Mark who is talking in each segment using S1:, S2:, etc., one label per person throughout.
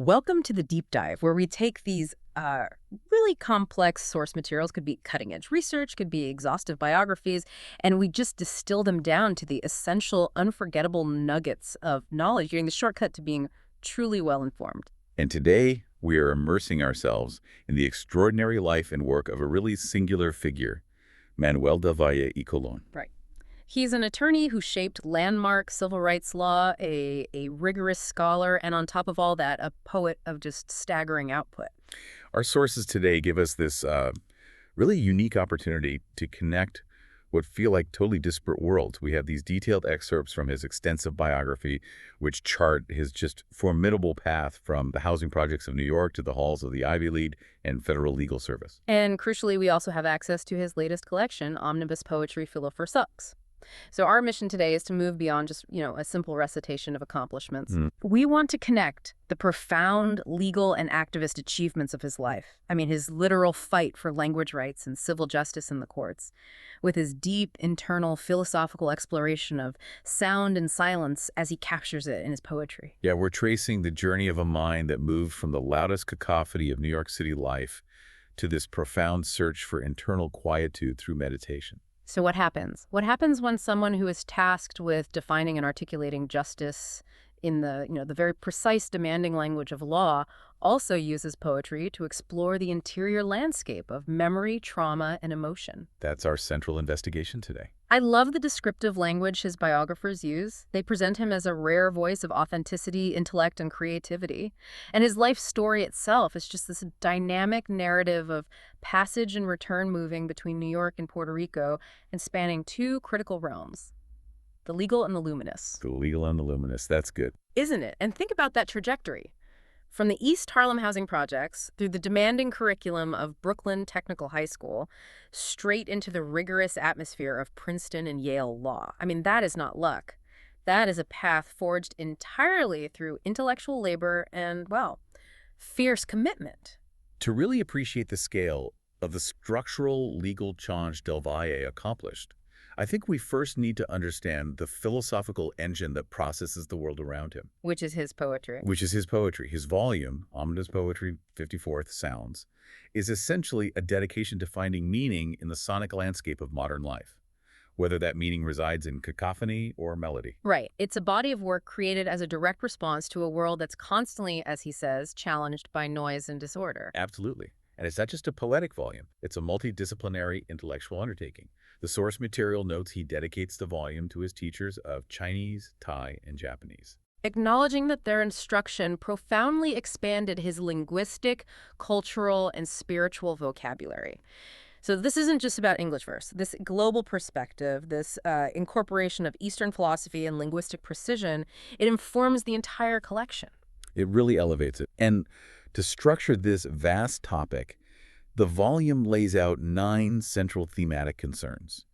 S1: Welcome to the deep dive, where we take these really complex source materials, could be cutting-edge research, could be exhaustive biographies, and we just distill them down to the essential, unforgettable nuggets of knowledge, getting the shortcut to being truly well-informed.
S2: And today, we are immersing ourselves in the extraordinary life and work of a really singular figure, Manuel del Valle y Colón.
S1: Right. He's an attorney who shaped landmark civil rights law, a rigorous scholar, and on top of all that, a poet of just staggering output.
S2: Our sources today give us this really unique opportunity to connect what feel like totally disparate worlds. We have these detailed excerpts from his extensive biography, which chart his just formidable path from the housing projects of New York to the halls of the Ivy League and federal legal service.
S1: And crucially, we also have access to his latest collection, Omnibus Poetry for Sucks. So our mission today is to move beyond just, a simple recitation of accomplishments. We want to connect the profound legal and activist achievements of his life, his literal fight for language rights and civil justice in the courts, with his deep internal philosophical exploration of sound and silence as he captures it in his poetry.
S2: Yeah, we're tracing the journey of a mind that moved from the loudest cacophony of New York City life to this profound search for internal quietude through meditation.
S1: So what happens? What happens when someone who is tasked with defining and articulating justice in the very precise, demanding language of law also uses poetry to explore the interior landscape of memory, trauma, and emotion?
S2: That's our central investigation today.
S1: I love the descriptive language his biographers use. They present him as a rare voice of authenticity, intellect, and creativity. And his life story itself is just this dynamic narrative of passage and return moving between New York and Puerto Rico and spanning two critical realms, the legal and the luminous.
S2: The legal and the luminous, that's good.
S1: Isn't it? And think about that trajectory. From the East Harlem housing projects through the demanding curriculum of Brooklyn Technical High School, straight into the rigorous atmosphere of Princeton and Yale law. That is not luck. That is a path forged entirely through intellectual labor and, fierce commitment.
S2: To really appreciate the scale of the structural legal change Del Valle accomplished, I think we first need to understand the philosophical engine that processes the world around him.
S1: Which is his poetry.
S2: His volume, Omnibus Poetry 54th Sounds, is essentially a dedication to finding meaning in the sonic landscape of modern life, whether that meaning resides in cacophony or melody.
S1: Right. It's a body of work created as a direct response to a world that's constantly, as he says, challenged by noise and disorder.
S2: Absolutely. And it's not just a poetic volume. It's a multidisciplinary intellectual undertaking. The source material notes he dedicates the volume to his teachers of Chinese, Thai, and Japanese,
S1: acknowledging that their instruction profoundly expanded his linguistic, cultural, and spiritual vocabulary. So this isn't just about English verse. This global perspective, this incorporation of Eastern philosophy and linguistic precision, it informs the entire collection.
S2: It really elevates it. And to structure this vast topic, the volume lays out 9 central thematic concerns.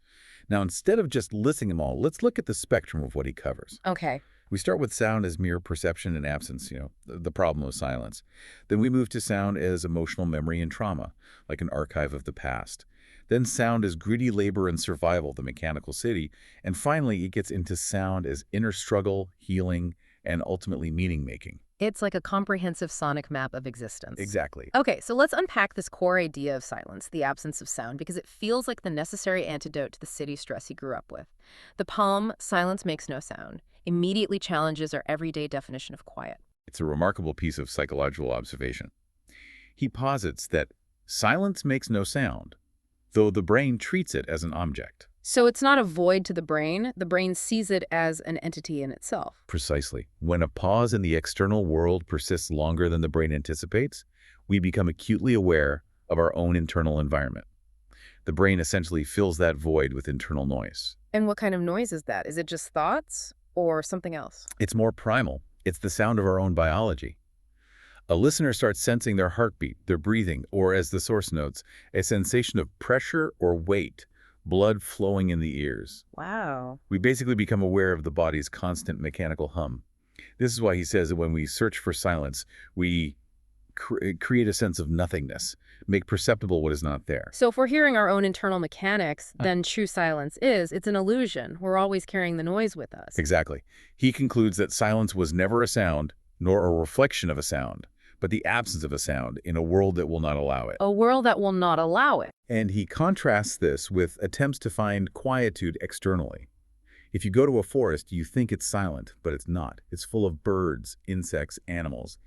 S2: Now, instead of just listing them all, let's look at the spectrum of what he covers.
S1: Okay.
S2: We start with sound as mere perception and absence, the problem of silence. Then we move to sound as emotional memory and trauma, like an archive of the past. Then sound as gritty labor and survival, the mechanical city. And finally, it gets into sound as inner struggle, healing, and ultimately meaning-making.
S1: It's like a comprehensive sonic map of existence.
S2: Exactly.
S1: Okay, so let's unpack this core idea of silence, the absence of sound, because it feels like the necessary antidote to the city stress he grew up with. The poem, Silence Makes No Sound, immediately challenges our everyday definition of quiet.
S2: It's a remarkable piece of psychological observation. He posits that silence makes no sound, though the brain treats it as an object.
S1: So it's not a void to the brain sees it as an entity in itself.
S2: Precisely. When a pause in the external world persists longer than the brain anticipates, we become acutely aware of our own internal environment. The brain essentially fills that void with internal noise.
S1: And what kind of noise is that? Is it just thoughts or something else?
S2: It's more primal. It's the sound of our own biology. A listener starts sensing their heartbeat, their breathing, or as the source notes, a sensation of pressure or weight, blood flowing in the ears.
S1: Wow.
S2: We basically become aware of the body's constant mechanical hum. This is why he says that when we search for silence, we create a sense of nothingness, make perceptible what is not there.
S1: So if we're hearing our own internal mechanics, then true silence it's an illusion. We're always carrying the noise with us.
S2: Exactly. He concludes that silence was never a sound, nor a reflection of a sound, but the absence of a sound in a world that will not allow it.
S1: A world that will not allow it.
S2: And he contrasts this with attempts to find quietude externally. If you go to a forest, you think it's silent, but it's not. It's full of birds, insects, animals,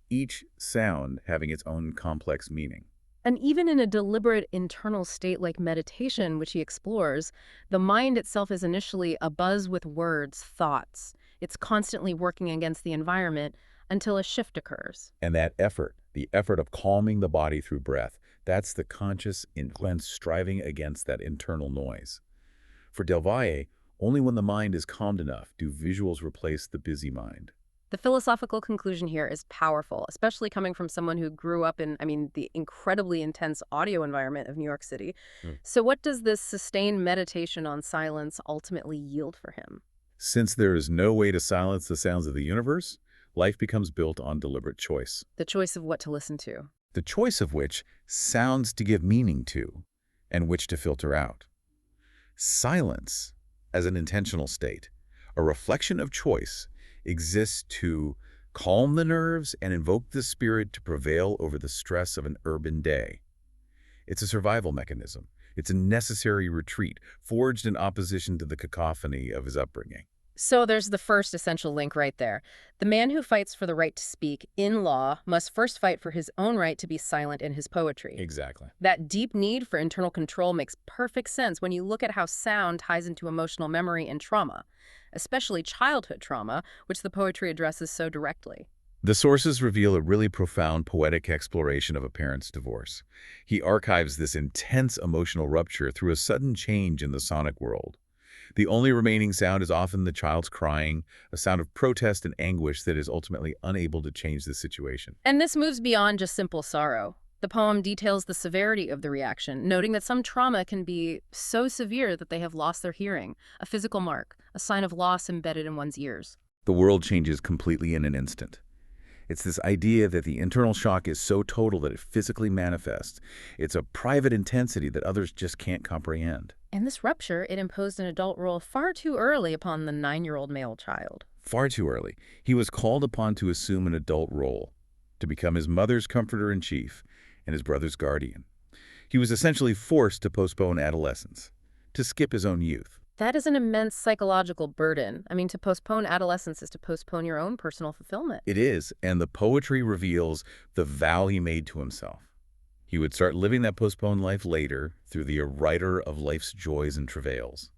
S2: each sound having its own complex meaning.
S1: And even in a deliberate internal state like meditation, which he explores, the mind itself is initially abuzz with words, thoughts. It's constantly working against the environment until a shift occurs.
S2: And that effort, the effort of calming the body through breath, that's the conscious intent striving against that internal noise. For Del Valle, only when the mind is calmed enough do visuals replace the busy mind.
S1: The philosophical conclusion here is powerful, especially coming from someone who grew up in, the incredibly intense audio environment of New York City. So what does this sustained meditation on silence ultimately yield for him?
S2: Since there is no way to silence the sounds of the universe, life becomes built on deliberate choice.
S1: The choice of what to listen to.
S2: The choice of which sounds to give meaning to, and which to filter out. Silence, as an intentional state, a reflection of choice, exists to calm the nerves and invoke the spirit to prevail over the stress of an urban day. It's a survival mechanism. It's a necessary retreat, forged in opposition to the cacophony of his upbringing.
S1: So there's the first essential link right there. The man who fights for the right to speak in law must first fight for his own right to be silent in his poetry.
S2: Exactly.
S1: That deep need for internal control makes perfect sense when you look at how sound ties into emotional memory and trauma, especially childhood trauma, which the poetry addresses so directly.
S2: The sources reveal a really profound poetic exploration of a parent's divorce. He archives this intense emotional rupture through a sudden change in the sonic world. The only remaining sound is often the child's crying, a sound of protest and anguish that is ultimately unable to change the situation.
S1: And this moves beyond just simple sorrow. The poem details the severity of the reaction, noting that some trauma can be so severe that they have lost their hearing, a physical mark, a sign of loss embedded in one's ears.
S2: The world changes completely in an instant. It's this idea that the internal shock is so total that it physically manifests. It's a private intensity that others just can't comprehend.
S1: And this rupture, it imposed an adult role far too early upon the 9-year-old male child.
S2: Far too early. He was called upon to assume an adult role, to become his mother's comforter-in-chief and his brother's guardian. He was essentially forced to postpone adolescence, to skip his own youth.
S1: That is an immense psychological burden. To postpone adolescence is to postpone your own personal fulfillment.
S2: It is, and the poetry reveals the vow he made to himself. He would start living that postponed life later through the writer of life's joys and travails.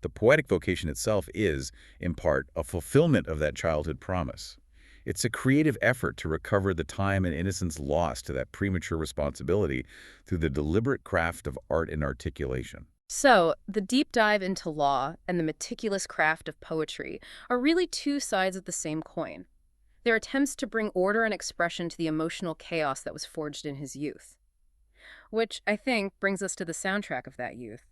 S2: The poetic vocation itself is, in part, a fulfillment of that childhood promise. It's a creative effort to recover the time and innocence lost to that premature responsibility through the deliberate craft of art and articulation.
S1: So, the deep dive into law and the meticulous craft of poetry are really two sides of the same coin. They're attempts to bring order and expression to the emotional chaos that was forged in his youth. Which, I think, brings us to the soundtrack of that youth.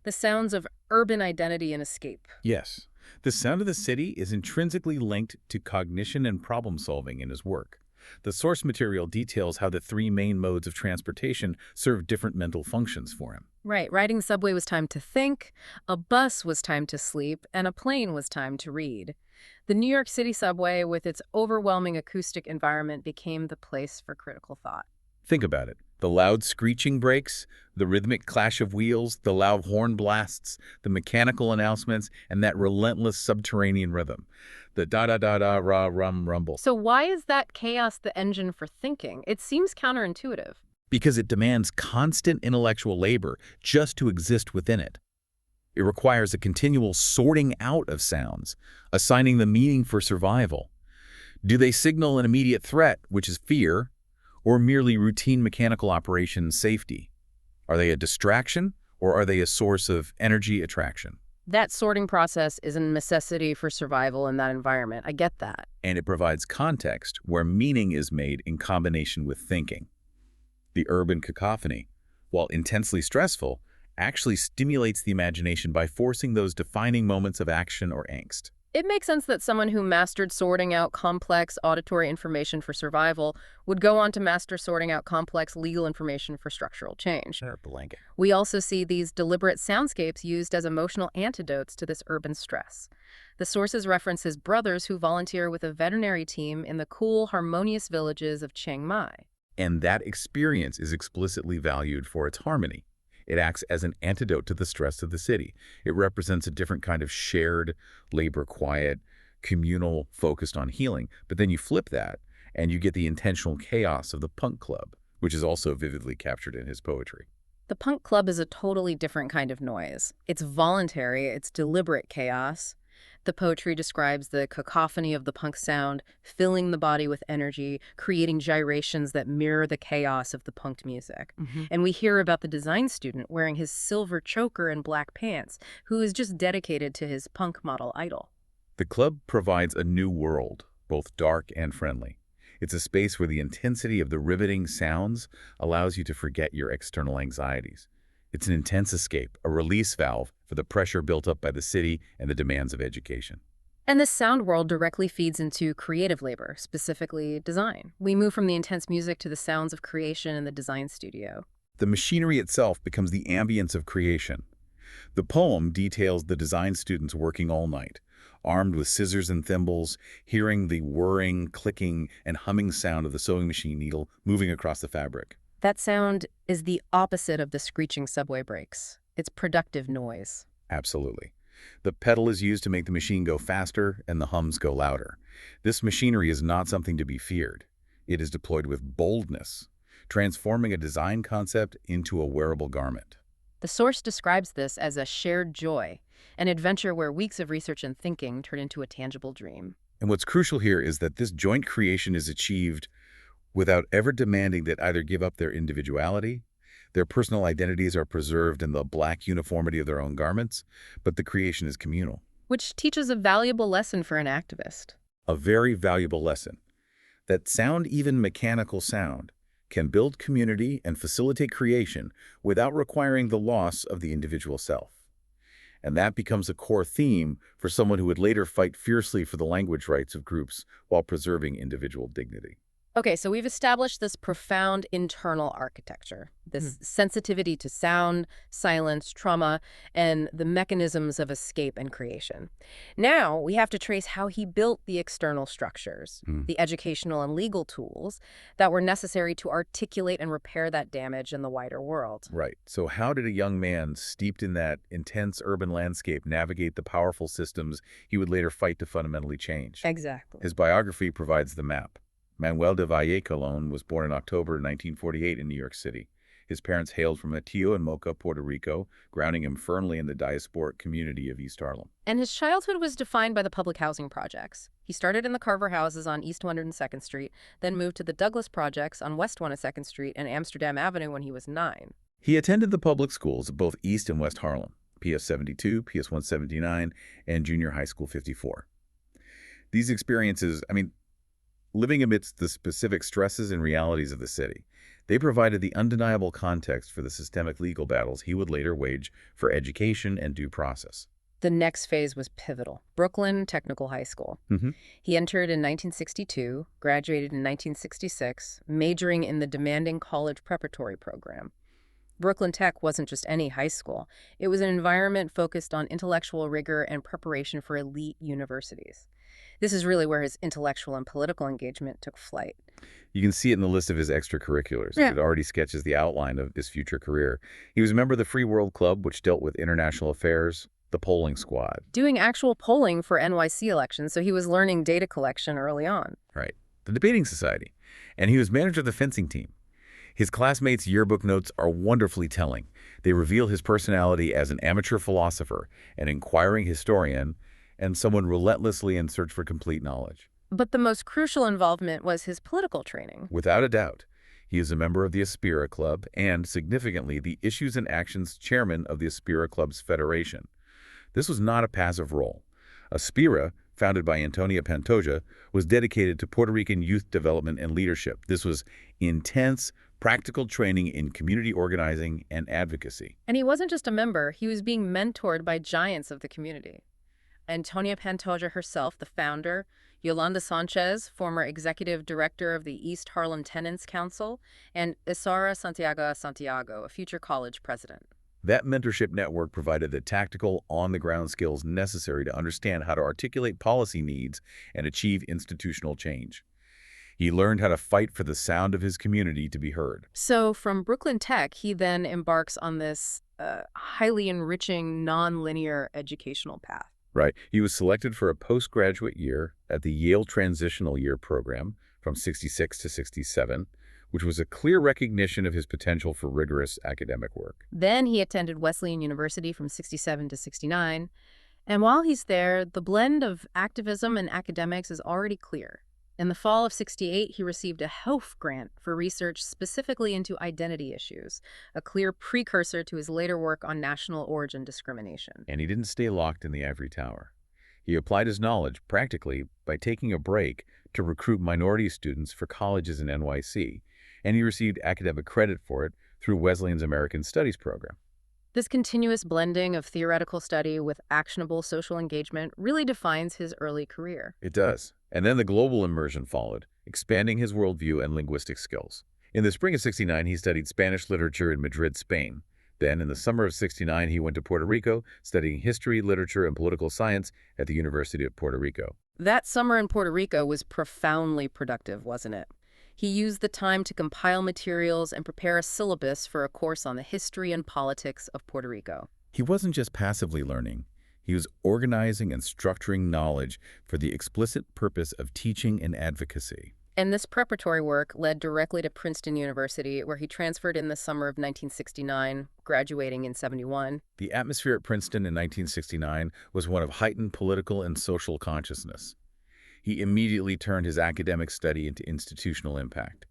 S1: The sounds of urban identity and escape.
S2: Yes, the sound of the city is intrinsically linked to cognition and problem-solving in his work. The source material details how the three main modes of transportation serve different mental functions for him.
S1: Right, riding the subway was time to think, a bus was time to sleep, and a plane was time to read. The New York City subway, with its overwhelming acoustic environment, became the place for critical thought.
S2: Think about it. The loud screeching brakes, the rhythmic clash of wheels, the loud horn blasts, the mechanical announcements, and that relentless subterranean rhythm. The da-da-da-da-ra-rum-rumble.
S1: So why is that chaos the engine for thinking? It seems counterintuitive.
S2: Because it demands constant intellectual labor just to exist within it. It requires a continual sorting out of sounds, assigning the meaning for survival. Do they signal an immediate threat, which is fear, or merely routine mechanical operation safety? Are they a distraction, or are they a source of energy attraction?
S1: That sorting process is a necessity for survival in that environment. I get that.
S2: And it provides context where meaning is made in combination with thinking. The urban cacophony, while intensely stressful, actually stimulates the imagination by forcing those defining moments of action or angst.
S1: It makes sense that someone who mastered sorting out complex auditory information for survival would go on to master sorting out complex legal information for structural change.
S2: Blanket.
S1: We also see these deliberate soundscapes used as emotional antidotes to this urban stress. The sources reference his brothers who volunteer with a veterinary team in the cool, harmonious villages of Chiang Mai.
S2: And that experience is explicitly valued for its harmony. It acts as an antidote to the stress of the city. It represents a different kind of shared, labor quiet, communal, focused on healing. But then you flip that, and you get the intentional chaos of the punk club, which is also vividly captured in his poetry.
S1: The punk club is a totally different kind of noise. It's voluntary, it's deliberate chaos. The poetry describes the cacophony of the punk sound, filling the body with energy, creating gyrations that mirror the chaos of the punked music. And we hear about the design student wearing his silver choker and black pants, who is just dedicated to his punk model idol.
S2: The club provides a new world, both dark and friendly. It's a space where the intensity of the riveting sounds allows you to forget your external anxieties. It's an intense escape, a release valve for the pressure built up by the city and the demands of education.
S1: And this sound world directly feeds into creative labor, specifically design. We move from the intense music to the sounds of creation in the design studio.
S2: The machinery itself becomes the ambience of creation. The poem details the design students working all night, armed with scissors and thimbles, hearing the whirring, clicking, and humming sound of the sewing machine needle moving across the fabric.
S1: That sound is the opposite of the screeching subway brakes. It's productive noise.
S2: Absolutely. The pedal is used to make the machine go faster and the hums go louder. This machinery is not something to be feared. It is deployed with boldness, transforming a design concept into a wearable garment.
S1: The source describes this as a shared joy, an adventure where weeks of research and thinking turn into a tangible dream.
S2: And what's crucial here is that this joint creation is achieved without ever demanding that either give up their individuality. Their personal identities are preserved in the black uniformity of their own garments, but the creation is communal.
S1: Which teaches a valuable lesson for an activist.
S2: A very valuable lesson. That sound, even mechanical sound, can build community and facilitate creation without requiring the loss of the individual self. And that becomes a core theme for someone who would later fight fiercely for the language rights of groups while preserving individual dignity.
S1: Okay, so we've established this profound internal architecture, this sensitivity to sound, silence, trauma, and the mechanisms of escape and creation. Now we have to trace how he built the external structures, the educational and legal tools that were necessary to articulate and repair that damage in the wider world.
S2: Right. So how did a young man steeped in that intense urban landscape navigate the powerful systems he would later fight to fundamentally change?
S1: Exactly.
S2: His biography provides the map. Manuel de Valle Colón was born in October 1948 in New York City. His parents hailed from Atillo and Moca, Puerto Rico, grounding him firmly in the diasporic community of East Harlem.
S1: And his childhood was defined by the public housing projects. He started in the Carver houses on East 102nd Street, then moved to the Douglas projects on West 102nd Street and Amsterdam Avenue when he was 9.
S2: He attended the public schools of both East and West Harlem, PS 72, PS 179, and Junior High School 54. These experiences, living amidst the specific stresses and realities of the city, they provided the undeniable context for the systemic legal battles he would later wage for education and due process.
S1: The next phase was pivotal. Brooklyn Technical High School. He entered in 1962, graduated in 1966, majoring in the demanding college preparatory program. Brooklyn Tech wasn't just any high school. It was an environment focused on intellectual rigor and preparation for elite universities. This is really where his intellectual and political engagement took flight.
S2: You can see it in the list of his extracurriculars.
S1: Yeah.
S2: It already sketches the outline of his future career. He was a member of the Free World Club, which dealt with international affairs, the polling squad.
S1: Doing actual polling for NYC elections, so he was learning data collection early on.
S2: Right. The debating society. And he was manager of the fencing team. His classmates' yearbook notes are wonderfully telling. They reveal his personality as an amateur philosopher, an inquiring historian, and someone relentlessly in search for complete knowledge.
S1: But the most crucial involvement was his political training.
S2: Without a doubt, he is a member of the Aspira Club and, significantly, the Issues and Actions chairman of the Aspira Club's federation. This was not a passive role. Aspira, founded by Antonia Pantoja, was dedicated to Puerto Rican youth development and leadership. This was intense, practical training in community organizing and advocacy.
S1: And he wasn't just a member, he was being mentored by giants of the community. Antonia Pantoja herself, the founder, Yolanda Sanchez, former executive director of the East Harlem Tenants Council, and Isara Santiago, a future college president.
S2: That mentorship network provided the tactical, on-the-ground skills necessary to understand how to articulate policy needs and achieve institutional change. He learned how to fight for the sound of his community to be heard.
S1: So from Brooklyn Tech, he then embarks on this highly enriching, non-linear educational path.
S2: Right. He was selected for a postgraduate year at the Yale Transitional Year program from 66 to 67, which was a clear recognition of his potential for rigorous academic work.
S1: Then he attended Wesleyan University from 67 to 69. And while he's there, the blend of activism and academics is already clear. In the fall of 68, he received a health grant for research specifically into identity issues, a clear precursor to his later work on national origin discrimination.
S2: And he didn't stay locked in the ivory tower. He applied his knowledge, practically, by taking a break to recruit minority students for colleges in NYC, and he received academic credit for it through Wesleyan's American Studies program.
S1: This continuous blending of theoretical study with actionable social engagement really defines his early career.
S2: It does. And then the global immersion followed, expanding his worldview and linguistic skills. In the spring of 69, he studied Spanish literature in Madrid, Spain. Then, in the summer of 69, he went to Puerto Rico, studying history, literature, and political science at the University of Puerto Rico.
S1: That summer in Puerto Rico was profoundly productive, wasn't it? He used the time to compile materials and prepare a syllabus for a course on the history and politics of Puerto Rico.
S2: He wasn't just passively learning. He was organizing and structuring knowledge for the explicit purpose of teaching and advocacy.
S1: And this preparatory work led directly to Princeton University, where he transferred in the summer of 1969, graduating in 71.
S2: The atmosphere at Princeton in 1969 was one of heightened political and social consciousness. He immediately turned his academic study into institutional impact.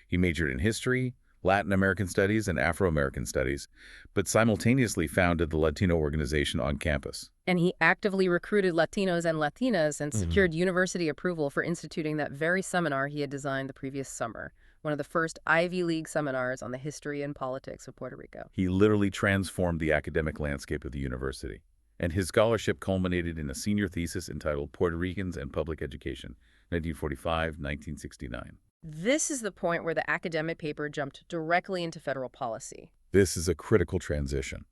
S2: He majored in history, Latin American studies, and Afro-American studies, but simultaneously founded the Latino organization on campus.
S1: And he actively recruited Latinos and Latinas and secured university approval for instituting that very seminar he had designed the previous summer, one of the first Ivy League seminars on the history and politics of Puerto Rico.
S2: He literally transformed the academic landscape of the university. And his scholarship culminated in a senior thesis entitled Puerto Ricans and Public Education, 1945-1969.
S1: This is the point where the academic paper jumped directly into federal policy.
S2: This is a critical transition.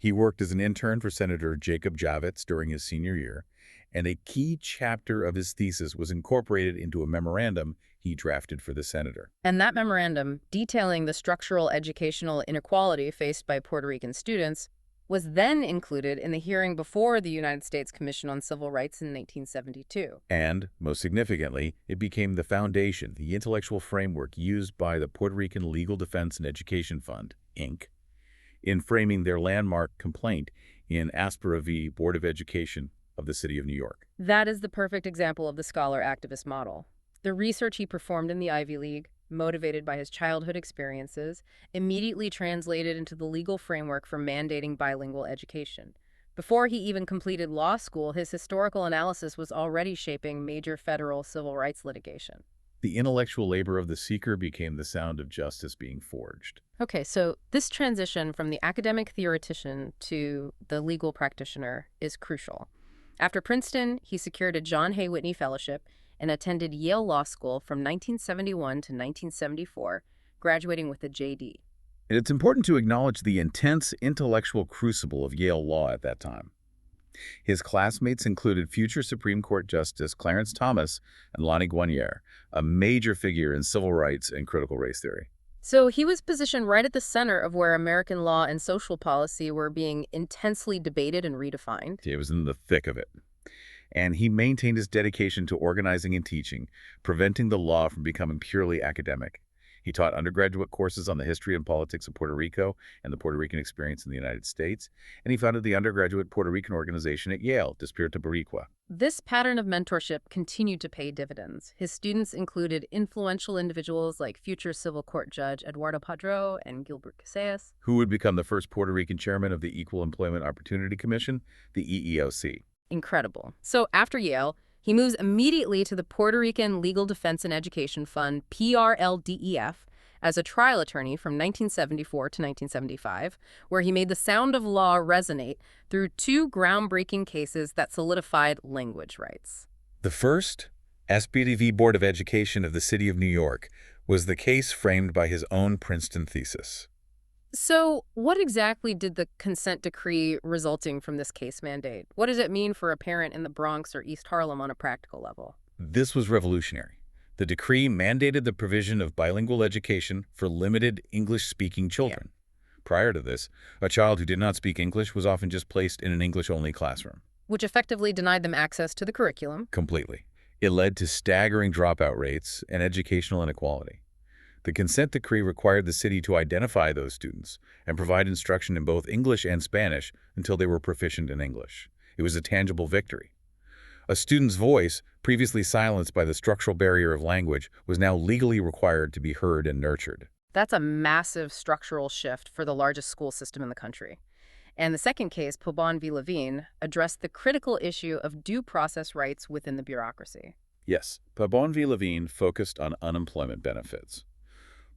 S2: He worked as an intern for Senator Jacob Javits during his senior year, and a key chapter of his thesis was incorporated into a memorandum he drafted for the senator.
S1: And that memorandum, detailing the structural educational inequality faced by Puerto Rican students, was then included in the hearing before the United States Commission on Civil Rights in 1972.
S2: And, most significantly, it became the foundation, the intellectual framework used by the Puerto Rican Legal Defense and Education Fund, Inc., in framing their landmark complaint in Aspera v. Board of Education of the City of New York.
S1: That is the perfect example of the scholar-activist model. The research he performed in the Ivy League, motivated by his childhood experiences, immediately translated into the legal framework for mandating bilingual education. Before he even completed law school, his historical analysis was already shaping major federal civil rights litigation.
S2: The intellectual labor of the seeker became the sound of justice being forged.
S1: Okay, so this transition from the academic theoretician to the legal practitioner is crucial. After Princeton, he secured a John Hay Whitney Fellowship and attended Yale Law School from 1971 to 1974, graduating with a JD.
S2: And it's important to acknowledge the intense intellectual crucible of Yale law at that time. His classmates included future Supreme Court Justice Clarence Thomas and Lani Guarnier, a major figure in civil rights and critical race theory.
S1: So he was positioned right at the center of where American law and social policy were being intensely debated and redefined.
S2: He was in the thick of it. And he maintained his dedication to organizing and teaching, preventing the law from becoming purely academic. He taught undergraduate courses on the history and politics of Puerto Rico and the Puerto Rican experience in the United States, and he founded the undergraduate Puerto Rican organization at Yale, Despierta Boricua.
S1: This pattern of mentorship continued to pay dividends. His students included influential individuals like future civil court judge Eduardo Padrón and Gilbert Casillas,
S2: who would become the first Puerto Rican chairman of the Equal Employment Opportunity Commission, the EEOC.
S1: Incredible. So after Yale, he moves immediately to the Puerto Rican Legal Defense and Education Fund, PRLDEF, as a trial attorney from 1974 to 1975, where he made the sound of law resonate through two groundbreaking cases that solidified language rights.
S2: The first, SBDV Board of Education of the City of New York, was the case framed by his own Princeton thesis.
S1: So what exactly did the consent decree resulting from this case mandate? What does it mean for a parent in the Bronx or East Harlem on a practical level?
S2: This was revolutionary. The decree mandated the provision of bilingual education for limited English-speaking children. Prior to this, a child who did not speak English was often just placed in an English-only classroom.
S1: Which effectively denied them access to the curriculum.
S2: Completely. It led to staggering dropout rates and educational inequality. The consent decree required the city to identify those students and provide instruction in both English and Spanish until they were proficient in English. It was a tangible victory. A student's voice, previously silenced by the structural barrier of language, was now legally required to be heard and nurtured.
S1: That's a massive structural shift for the largest school system in the country. And the second case, Pobon v. Levine, addressed the critical issue of due process rights within the bureaucracy.
S2: Yes, Pobon v. Levine focused on unemployment benefits.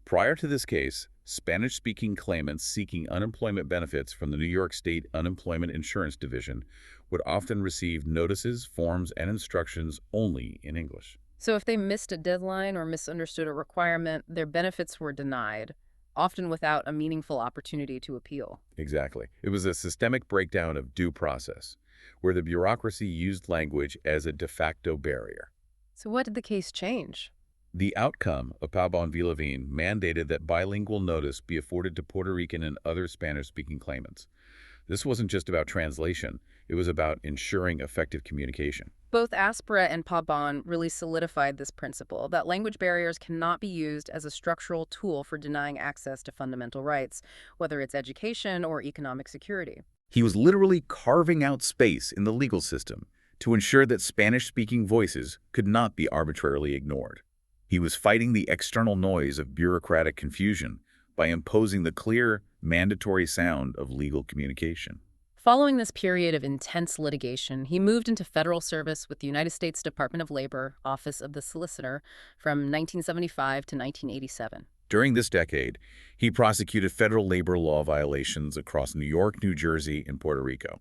S2: Prior to this case, Spanish-speaking claimants seeking unemployment benefits from the New York State Unemployment Insurance Division would often receive notices, forms, and instructions only in English.
S1: So if they missed a deadline or misunderstood a requirement, their benefits were denied, often without a meaningful opportunity to appeal.
S2: Exactly. It was a systemic breakdown of due process, where the bureaucracy used language as a de facto barrier.
S1: So what did the case change?
S2: The outcome of Pobon v. Levine mandated that bilingual notice be afforded to Puerto Rican and other Spanish-speaking claimants. This wasn't just about translation. It was about ensuring effective communication.
S1: Both Aspera and Pobon really solidified this principle that language barriers cannot be used as a structural tool for denying access to fundamental rights, whether it's education or economic security.
S2: He was literally carving out space in the legal system to ensure that Spanish-speaking voices could not be arbitrarily ignored. He was fighting the external noise of bureaucratic confusion by imposing the clear, mandatory sound of legal communication.
S1: Following this period of intense litigation, he moved into federal service with the United States Department of Labor, Office of the Solicitor, from 1975 to 1987.
S2: During this decade, he prosecuted federal labor law violations across New York, New Jersey, and Puerto Rico.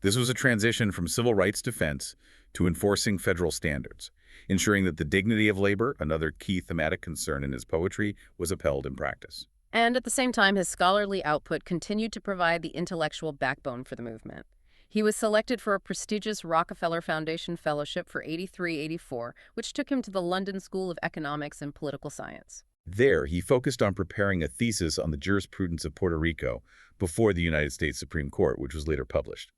S2: This was a transition from civil rights defense to enforcing federal standards, ensuring that the dignity of labor, another key thematic concern in his poetry, was upheld in practice.
S1: And at the same time, his scholarly output continued to provide the intellectual backbone for the movement. He was selected for a prestigious Rockefeller Foundation Fellowship for 83-84, which took him to the London School of Economics and Political Science.
S2: There, he focused on preparing a thesis on the jurisprudence of Puerto Rico before the United States Supreme Court, which was later published.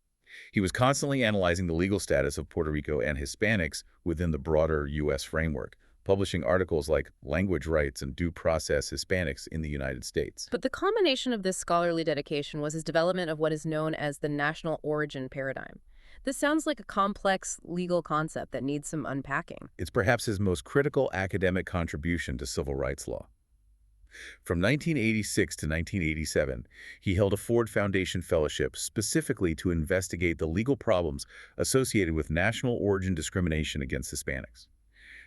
S2: He was constantly analyzing the legal status of Puerto Rico and Hispanics within the broader U.S. framework, publishing articles like Language Rights and Due Process Hispanics in the United States.
S1: But the culmination of this scholarly dedication was his development of what is known as the national origin paradigm. This sounds like a complex legal concept that needs some unpacking.
S2: It's perhaps his most critical academic contribution to civil rights law. From 1986 to 1987, he held a Ford Foundation Fellowship specifically to investigate the legal problems associated with national origin discrimination against Hispanics.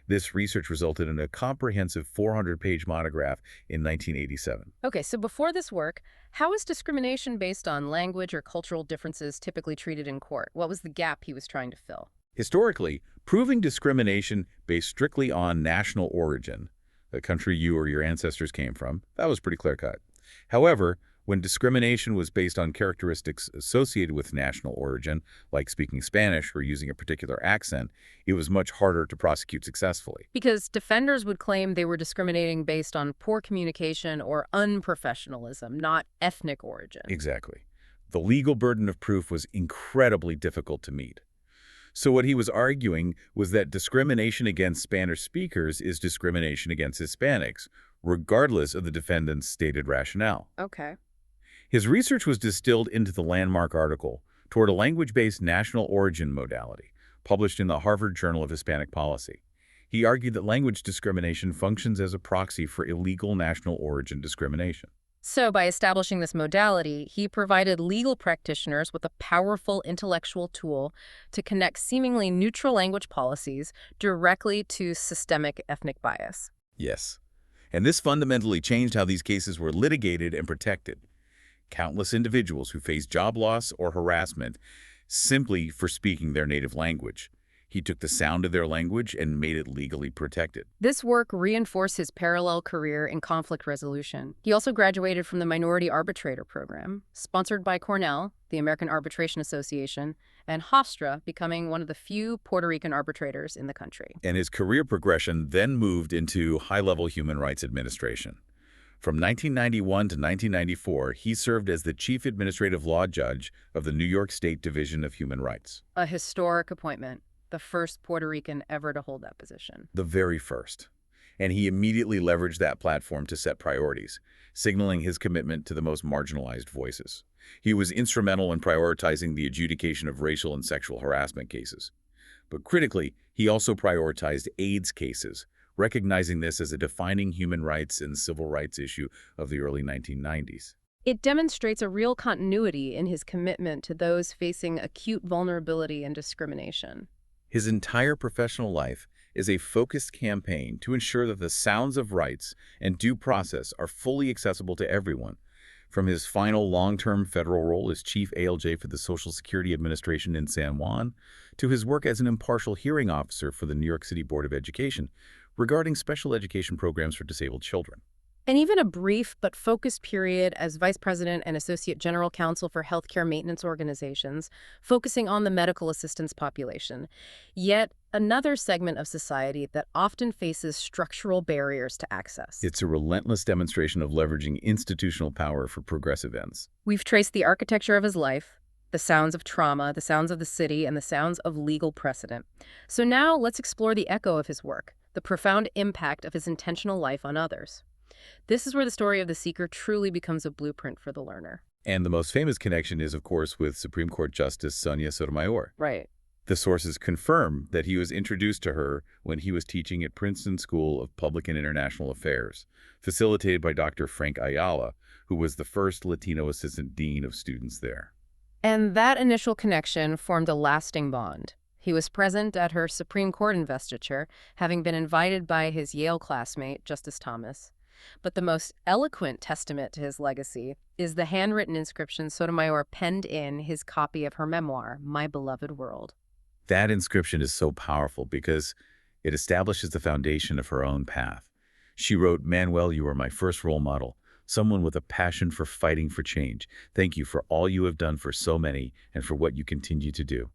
S2: This research resulted in a comprehensive 400-page monograph in 1987.
S1: Okay, so before this work, how is discrimination based on language or cultural differences typically treated in court? What was the gap he was trying to fill?
S2: Historically, proving discrimination based strictly on national origin, the country you or your ancestors came from, that was pretty clear-cut. However, when discrimination was based on characteristics associated with national origin, like speaking Spanish or using a particular accent, it was much harder to prosecute successfully.
S1: Because defenders would claim they were discriminating based on poor communication or unprofessionalism, not ethnic origin.
S2: Exactly. The legal burden of proof was incredibly difficult to meet. So what he was arguing was that discrimination against Spanish speakers is discrimination against Hispanics, regardless of the defendant's stated rationale.
S1: Okay.
S2: His research was distilled into the landmark article, Toward a Language-Based National Origin Modality, published in the Harvard Journal of Hispanic Policy. He argued that language discrimination functions as a proxy for illegal national origin discrimination.
S1: So by establishing this modality, he provided legal practitioners with a powerful intellectual tool to connect seemingly neutral language policies directly to systemic ethnic bias.
S2: Yes. And this fundamentally changed how these cases were litigated and protected. Countless individuals who faced job loss or harassment simply for speaking their native language. He took the sound of their language and made it legally protected.
S1: This work reinforced his parallel career in conflict resolution. He also graduated from the Minority Arbitrator Program, sponsored by Cornell, the American Arbitration Association, and Hofstra, becoming one of the few Puerto Rican arbitrators in the country.
S2: And his career progression then moved into high-level human rights administration. From 1991 to 1994, he served as the Chief Administrative Law Judge of the New York State Division of Human Rights.
S1: A historic appointment, the first Puerto Rican ever to hold that position.
S2: The very first. And he immediately leveraged that platform to set priorities, signaling his commitment to the most marginalized voices. He was instrumental in prioritizing the adjudication of racial and sexual harassment cases. But critically, he also prioritized AIDS cases, recognizing this as a defining human rights and civil rights issue of the early 1990s.
S1: It demonstrates a real continuity in his commitment to those facing acute vulnerability and discrimination.
S2: His entire professional life is a focused campaign to ensure that the sounds of rights and due process are fully accessible to everyone. From his final long-term federal role as Chief ALJ for the Social Security Administration in San Juan, to his work as an impartial hearing officer for the New York City Board of Education, regarding special education programs for disabled children.
S1: And even a brief but focused period as Vice President and Associate General Counsel for healthcare maintenance organizations, focusing on the medical assistance population. Yet another segment of society that often faces structural barriers to access.
S2: It's a relentless demonstration of leveraging institutional power for progressive ends.
S1: We've traced the architecture of his life, the sounds of trauma, the sounds of the city, and the sounds of legal precedent. So now let's explore the echo of his work, the profound impact of his intentional life on others. This is where the story of the seeker truly becomes a blueprint for the learner.
S2: And the most famous connection is, of course, with Supreme Court Justice Sonia Sotomayor.
S1: Right.
S2: The sources confirm that he was introduced to her when he was teaching at Princeton School of Public and International Affairs, facilitated by Dr. Frank Ayala, who was the first Latino assistant dean of students there.
S1: And that initial connection formed a lasting bond. He was present at her Supreme Court investiture, having been invited by his Yale classmate, Justice Thomas. But the most eloquent testament to his legacy is the handwritten inscription Sotomayor penned in his copy of her memoir, My Beloved World.
S2: That inscription is so powerful because it establishes the foundation of her own path. She wrote, "Manuel, you are my first role model, someone with a passion for fighting for change. Thank you for all you have done for so many and for what you continue to do."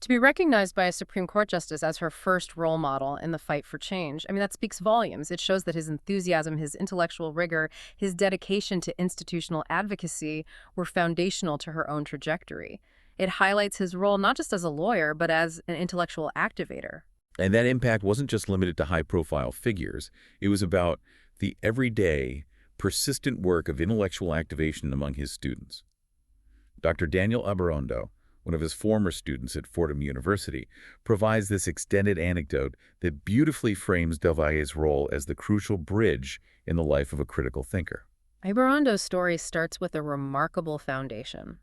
S1: To be recognized by a Supreme Court justice as her first role model in the fight for change, that speaks volumes. It shows that his enthusiasm, his intellectual rigor, his dedication to institutional advocacy were foundational to her own trajectory. It highlights his role not just as a lawyer, but as an intellectual activator.
S2: And that impact wasn't just limited to high-profile figures. It was about the everyday, persistent work of intellectual activation among his students. Dr. Daniel Aberondo, one of his former students at Fordham University, provides this extended anecdote that beautifully frames Del Valle's role as the crucial bridge in the life of a critical thinker.
S1: Aberondo's story starts with a remarkable foundation.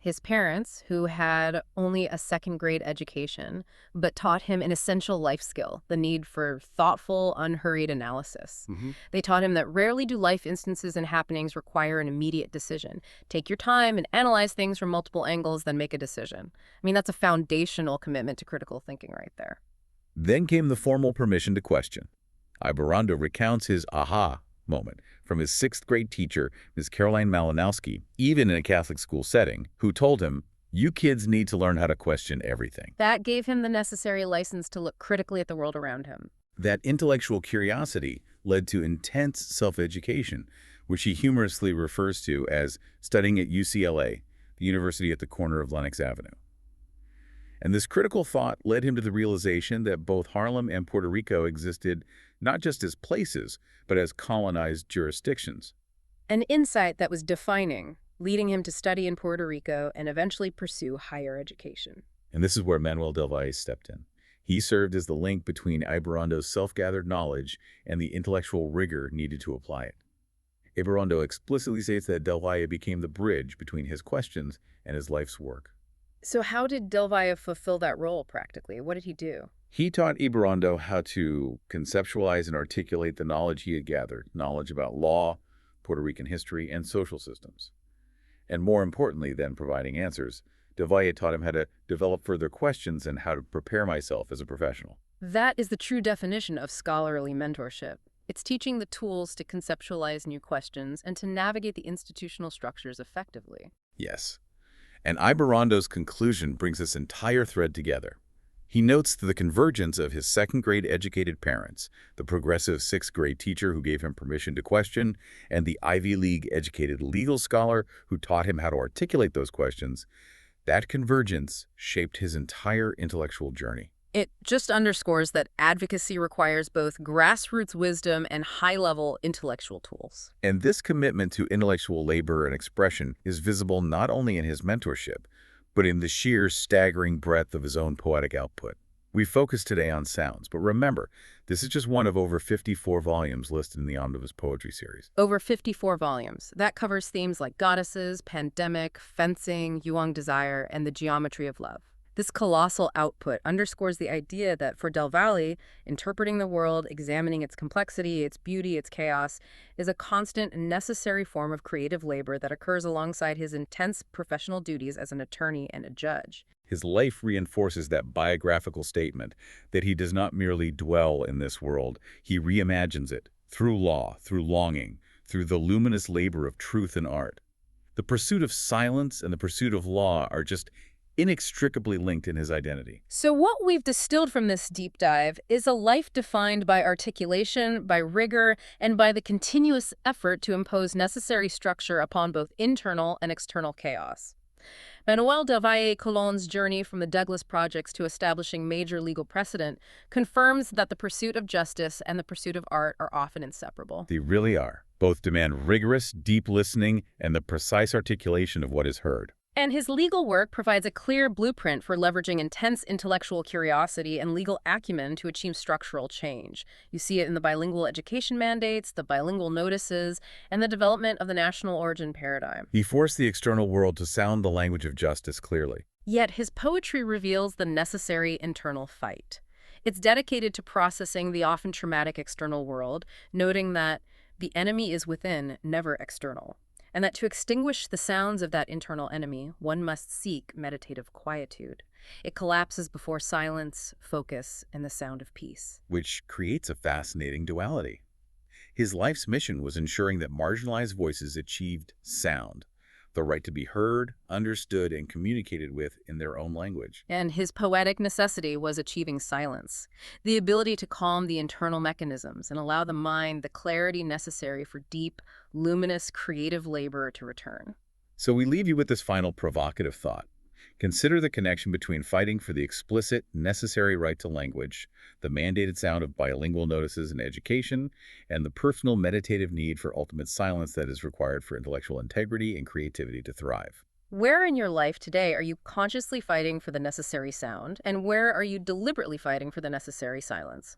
S1: His parents, who had only a second-grade education, but taught him an essential life skill, the need for thoughtful, unhurried analysis. They taught him that rarely do life instances and happenings require an immediate decision. Take your time and analyze things from multiple angles, then make a decision. That's a foundational commitment to critical thinking right there.
S2: Then came the formal permission to question. Aberondo recounts his aha moment from his sixth-grade teacher, Ms. Caroline Malinowski, even in a Catholic school setting, who told him, "You kids need to learn how to question everything."
S1: That gave him the necessary license to look critically at the world around him.
S2: That intellectual curiosity led to intense self-education, which he humorously refers to as studying at UCLA, the university at the corner of Lenox Avenue. And this critical thought led him to the realization that both Harlem and Puerto Rico existed not just as places, but as colonized jurisdictions.
S1: An insight that was defining, leading him to study in Puerto Rico and eventually pursue higher education.
S2: And this is where Manuel Del Valle stepped in. He served as the link between Aberondo's self-gathered knowledge and the intellectual rigor needed to apply it. Aberondo explicitly states that Del Valle became the bridge between his questions and his life's work.
S1: So how did Del Valle fulfill that role practically? What did he do?
S2: He taught Ibarrondo how to conceptualize and articulate the knowledge he had gathered, knowledge about law, Puerto Rican history, and social systems. And more importantly than providing answers, de Valle taught him how to develop further questions and how to prepare myself as a professional.
S1: That is the true definition of scholarly mentorship. It's teaching the tools to conceptualize new questions and to navigate the institutional structures effectively.
S2: Yes. And Ibarrondo's conclusion brings this entire thread together. He notes the convergence of his second-grade educated parents, the progressive sixth-grade teacher who gave him permission to question, and the Ivy League-educated legal scholar who taught him how to articulate those questions. That convergence shaped his entire intellectual journey.
S1: It just underscores that advocacy requires both grassroots wisdom and high-level intellectual tools.
S2: And this commitment to intellectual labor and expression is visible not only in his mentorship, but in the sheer staggering breadth of his own poetic output. We focus today on sounds, but remember, this is just one of over 54 volumes listed in the Omnibus Poetry series.
S1: Over 54 volumes. That covers themes like goddesses, pandemic, fencing, Yuang desire, and the geometry of love. This colossal output underscores the idea that for Del Valle, interpreting the world, examining its complexity, its beauty, its chaos, is a constant and necessary form of creative labor that occurs alongside his intense professional duties as an attorney and a judge.
S2: His life reinforces that biographical statement that he does not merely dwell in this world, he reimagines it through law, through longing, through the luminous labor of truth and art. The pursuit of silence and the pursuit of law are just inextricably linked in his identity.
S1: So what we've distilled from this deep dive is a life defined by articulation, by rigor, and by the continuous effort to impose necessary structure upon both internal and external chaos. Manuel del Valle Colón's journey from the Douglas Projects to establishing major legal precedent confirms that the pursuit of justice and the pursuit of art are often inseparable.
S2: They really are. Both demand rigorous, deep listening and the precise articulation of what is heard.
S1: And his legal work provides a clear blueprint for leveraging intense intellectual curiosity and legal acumen to achieve structural change. You see it in the bilingual education mandates, the bilingual notices, and the development of the national origin paradigm.
S2: He forced the external world to sound the language of justice clearly.
S1: Yet his poetry reveals the necessary internal fight. It's dedicated to processing the often traumatic external world, noting that the enemy is within, never external, and that to extinguish the sounds of that internal enemy, one must seek meditative quietude. It collapses before silence, focus, and the sound of peace.
S2: Which creates a fascinating duality. His life's mission was ensuring that marginalized voices achieved sound, the right to be heard, understood, and communicated with in their own language.
S1: And his poetic necessity was achieving silence, the ability to calm the internal mechanisms and allow the mind the clarity necessary for deep, luminous, creative labor to return.
S2: So we leave you with this final provocative thought. Consider the connection between fighting for the explicit, necessary right to language, the mandated sound of bilingual notices in education, and the personal meditative need for ultimate silence that is required for intellectual integrity and creativity to thrive.
S1: Where in your life today are you consciously fighting for the necessary sound, and where are you deliberately fighting for the necessary silence?